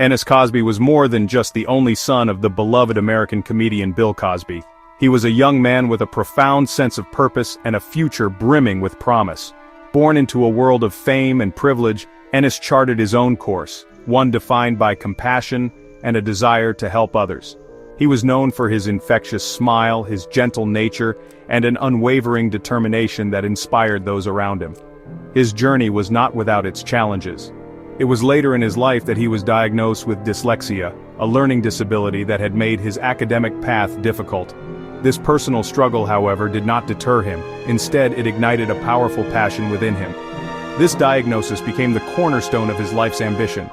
Ennis Cosby was more than just the only son of the beloved American comedian Bill Cosby. He was a young man with a profound sense of purpose and a future brimming with promise. Born into a world of fame and privilege, Ennis charted his own course, one defined by compassion and a desire to help others. He was known for his infectious smile, his gentle nature, and an unwavering determination that inspired those around him. His journey was not without its challenges. It was later in his life that he was diagnosed with dyslexia, a learning disability that had made his academic path difficult. This personal struggle, however, did not deter him. Instead, it ignited a powerful passion within him. This diagnosis became the cornerstone of his life's ambition.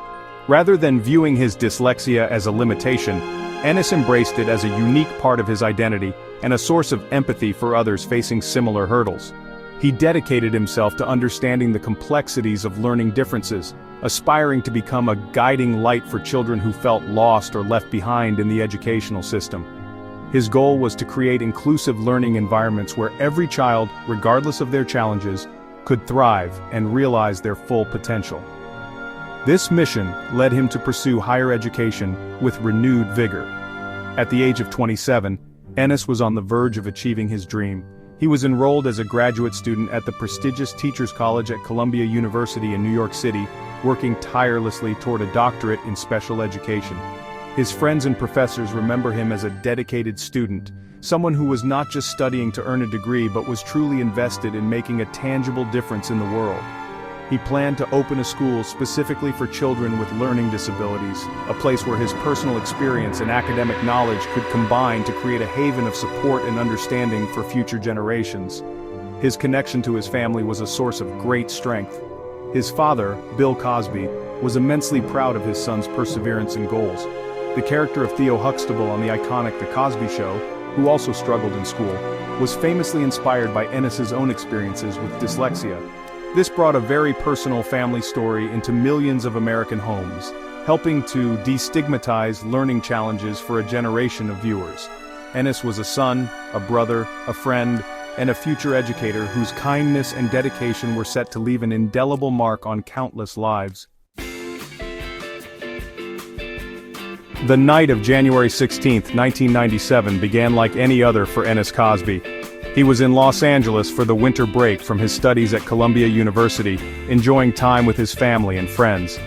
Rather than viewing his dyslexia as a limitation, Ennis embraced it as a unique part of his identity and a source of empathy for others facing similar hurdles. He dedicated himself to understanding the complexities of learning differences, aspiring to become a guiding light for children who felt lost or left behind in the educational system. His goal was to create inclusive learning environments where every child, regardless of their challenges, could thrive and realize their full potential. This mission led him to pursue higher education with renewed vigor. At the age of 27, Ennis was on the verge of achieving his dream. He was enrolled as a graduate student at the prestigious Teachers College at Columbia University in New York City, working tirelessly toward a doctorate in special education. His friends and professors remember him as a dedicated student, someone who was not just studying to earn a degree but was truly invested in making a tangible difference in the world. He planned to open a school specifically for children with learning disabilities, a place where his personal experience and academic knowledge could combine to create a haven of support and understanding for future generations. His connection to his family was a source of great strength. His father, Bill Cosby, was immensely proud of his son's perseverance and goals. The character of Theo Huxtable on the iconic The Cosby Show, who also struggled in school, was famously inspired by Ennis's own experiences with dyslexia. This brought a very personal family story into millions of American homes, helping to destigmatize learning challenges for a generation of viewers. Ennis was a son, a brother, a friend, and a future educator whose kindness and dedication were set to leave an indelible mark on countless lives. The night of January 16, 1997 began like any other for Ennis Cosby. He was in Los Angeles for the winter break from his studies at Columbia University, enjoying time with his family and friends.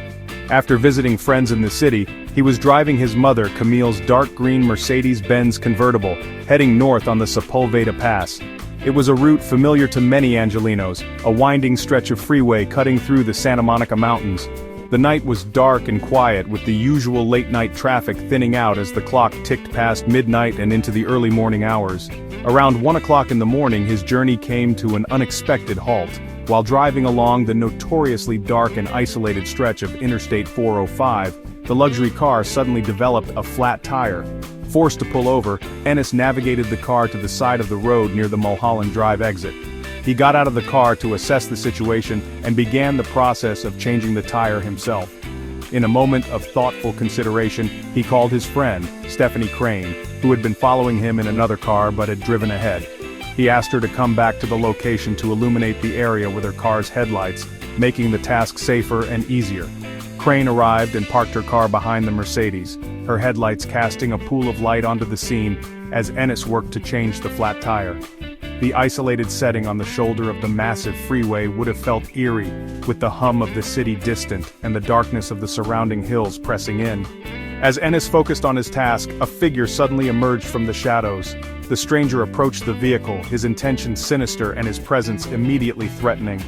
After visiting friends in the city, he was driving his mother Camille's dark green Mercedes-Benz convertible, heading north on the Sepulveda Pass. It was a route familiar to many Angelinos, a winding stretch of freeway cutting through the Santa Monica Mountains. The night was dark and quiet, with the usual late-night traffic thinning out as the clock ticked past midnight and into the early morning hours. Around 1 o'clock in the morning, his journey came to an unexpected halt. While driving along the notoriously dark and isolated stretch of Interstate 405, the luxury car suddenly developed a flat tire. Forced to pull over, Ennis navigated the car to the side of the road near the Mulholland Drive exit. He got out of the car to assess the situation and began the process of changing the tire himself. In a moment of thoughtful consideration, he called his friend, Stephanie Crane, who had been following him in another car but had driven ahead. He asked her to come back to the location to illuminate the area with her car's headlights, making the task safer and easier. Crane arrived and parked her car behind the Mercedes, her headlights casting a pool of light onto the scene as Ennis worked to change the flat tire. The isolated setting on the shoulder of the massive freeway would have felt eerie, with the hum of the city distant and the darkness of the surrounding hills pressing in. As Ennis focused on his task, a figure suddenly emerged from the shadows. The stranger approached the vehicle, his intentions sinister and his presence immediately threatening.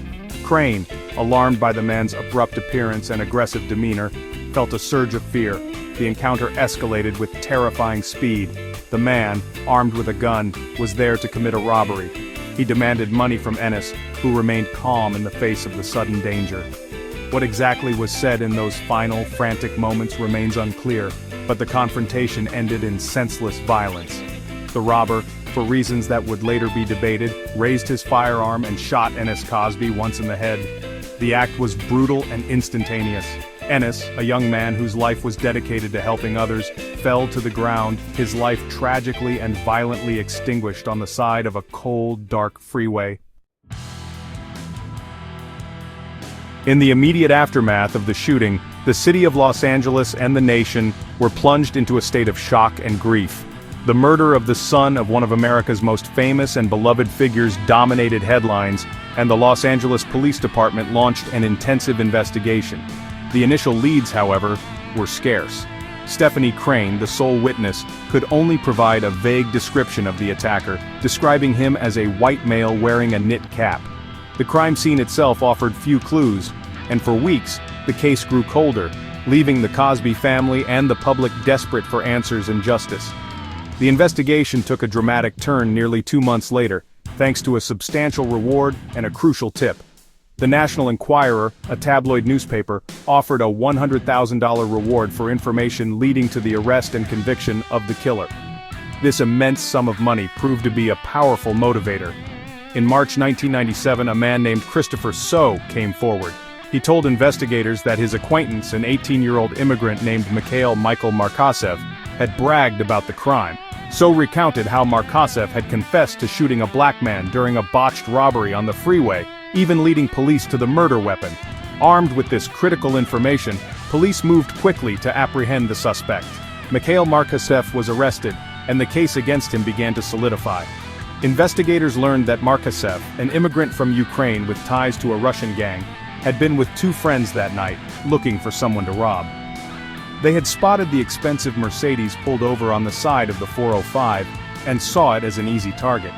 Crane, alarmed by the man's abrupt appearance and aggressive demeanor, felt a surge of fear. The encounter escalated with terrifying speed. The man, armed with a gun, was there to commit a robbery. He demanded money from Ennis, who remained calm in the face of the sudden danger. What exactly was said in those final, frantic moments remains unclear, but the confrontation ended in senseless violence. The robber, for reasons that would later be debated, raised his firearm and shot Ennis Cosby once in the head. The act was brutal and instantaneous. Ennis, a young man whose life was dedicated to helping others, fell to the ground, his life tragically and violently extinguished on the side of a cold, dark freeway. In the immediate aftermath of the shooting, The city of Los Angeles and the nation were plunged into a state of shock and grief. The murder of the son of one of America's most famous and beloved figures dominated headlines, and the Los Angeles Police Department launched an intensive investigation. The initial leads, however, were scarce. Stephanie Crane, the sole witness, could only provide a vague description of the attacker, describing him as a white male wearing a knit cap. The crime scene itself offered few clues, and for weeks, the case grew colder, leaving the Cosby family and the public desperate for answers and justice. The investigation took a dramatic turn nearly 2 months later, thanks to a substantial reward and a crucial tip. The National Enquirer, a tabloid newspaper, offered a $100,000 reward for information leading to the arrest and conviction of the killer. This immense sum of money proved to be a powerful motivator. In March 1997, a man named Christopher So came forward. He told investigators that his acquaintance, an 18-year-old immigrant named Mikhail Markasev, had bragged about the crime. So recounted how Markasev had confessed to shooting a black man during a botched robbery on the freeway, even leading police to the murder weapon. Armed with this critical information, police moved quickly to apprehend the suspect. Mikhail Markasev was arrested, and the case against him began to solidify. Investigators learned that Markasev, an immigrant from Ukraine with ties to a Russian gang, had been with 2 friends that night, looking for someone to rob. They had spotted the expensive Mercedes pulled over on the side of the 405, and saw it as an easy target.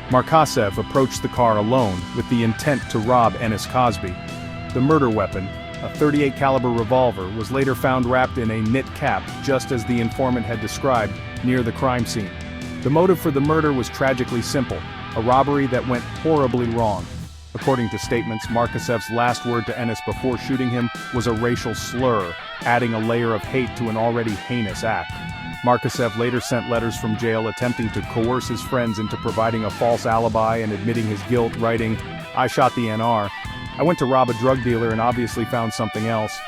Markasev approached the car alone with the intent to rob Ennis Cosby. The murder weapon, a .38 caliber revolver, was later found wrapped in a knit cap, just as the informant had described, near the crime scene. The motive for the murder was tragically simple, a robbery that went horribly wrong. According to statements, Markasev's last word to Ennis before shooting him was a racial slur, adding a layer of hate to an already heinous act. Markasev later sent letters from jail attempting to coerce his friends into providing a false alibi and admitting his guilt, writing, "I shot the NR. I went to rob a drug dealer and obviously found something else."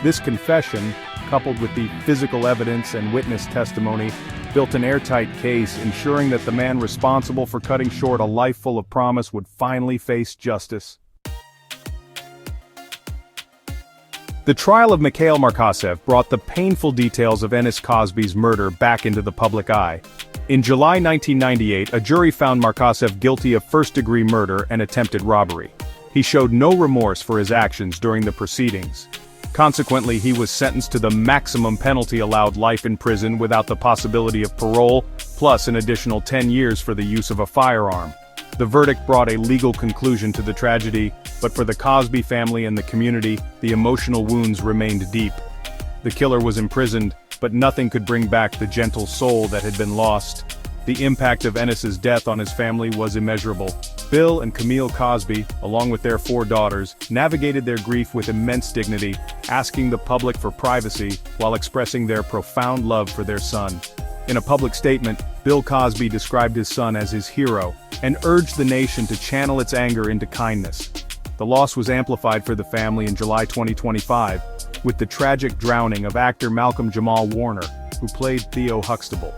This confession, coupled with the physical evidence and witness testimony, built an airtight case, ensuring that the man responsible for cutting short a life full of promise would finally face justice. The trial of Mikhail Markasev brought the painful details of Ennis Cosby's murder back into the public eye. In July 1998, a jury found Markasev guilty of first-degree murder and attempted robbery. He showed no remorse for his actions during the proceedings. Consequently, he was sentenced to the maximum penalty allowed, life in prison without the possibility of parole, plus an additional 10 years for the use of a firearm. The verdict brought a legal conclusion to the tragedy, but for the Cosby family and the community, the emotional wounds remained deep. The killer was imprisoned, but nothing could bring back the gentle soul that had been lost. The impact of Ennis's death on his family was immeasurable. Bill and Camille Cosby, along with their 4 daughters, navigated their grief with immense dignity, asking the public for privacy while expressing their profound love for their son. In a public statement, Bill Cosby described his son as his hero, and urged the nation to channel its anger into kindness. The loss was amplified for the family in July 2025, with the tragic drowning of actor Malcolm Jamal Warner, who played Theo Huxtable.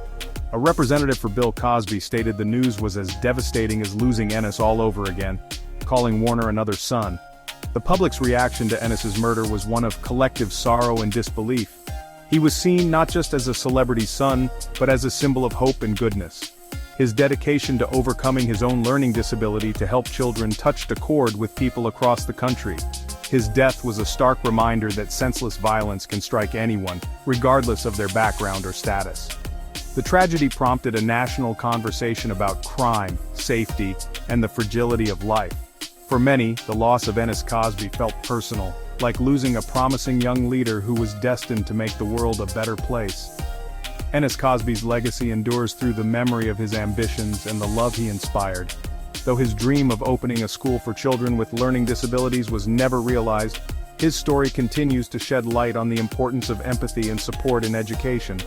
A representative for Bill Cosby stated the news was as devastating as losing Ennis all over again, calling Warner another son. The public's reaction to Ennis's murder was one of collective sorrow and disbelief. He was seen not just as a celebrity's son, but as a symbol of hope and goodness. His dedication to overcoming his own learning disability to help children touched a chord with people across the country. His death was a stark reminder that senseless violence can strike anyone, regardless of their background or status. The tragedy prompted a national conversation about crime, safety, and the fragility of life. For many, the loss of Ennis Cosby felt personal, like losing a promising young leader who was destined to make the world a better place. Ennis Cosby's legacy endures through the memory of his ambitions and the love he inspired. Though his dream of opening a school for children with learning disabilities was never realized, his story continues to shed light on the importance of empathy and support in education.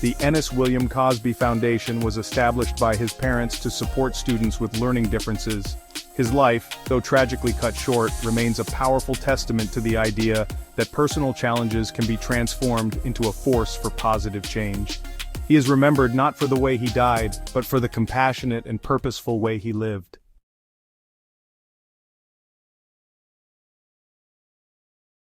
The Ennis William Cosby Foundation was established by his parents to support students with learning differences. His life, though tragically cut short, remains a powerful testament to the idea that personal challenges can be transformed into a force for positive change. He is remembered not for the way he died, but for the compassionate and purposeful way he lived.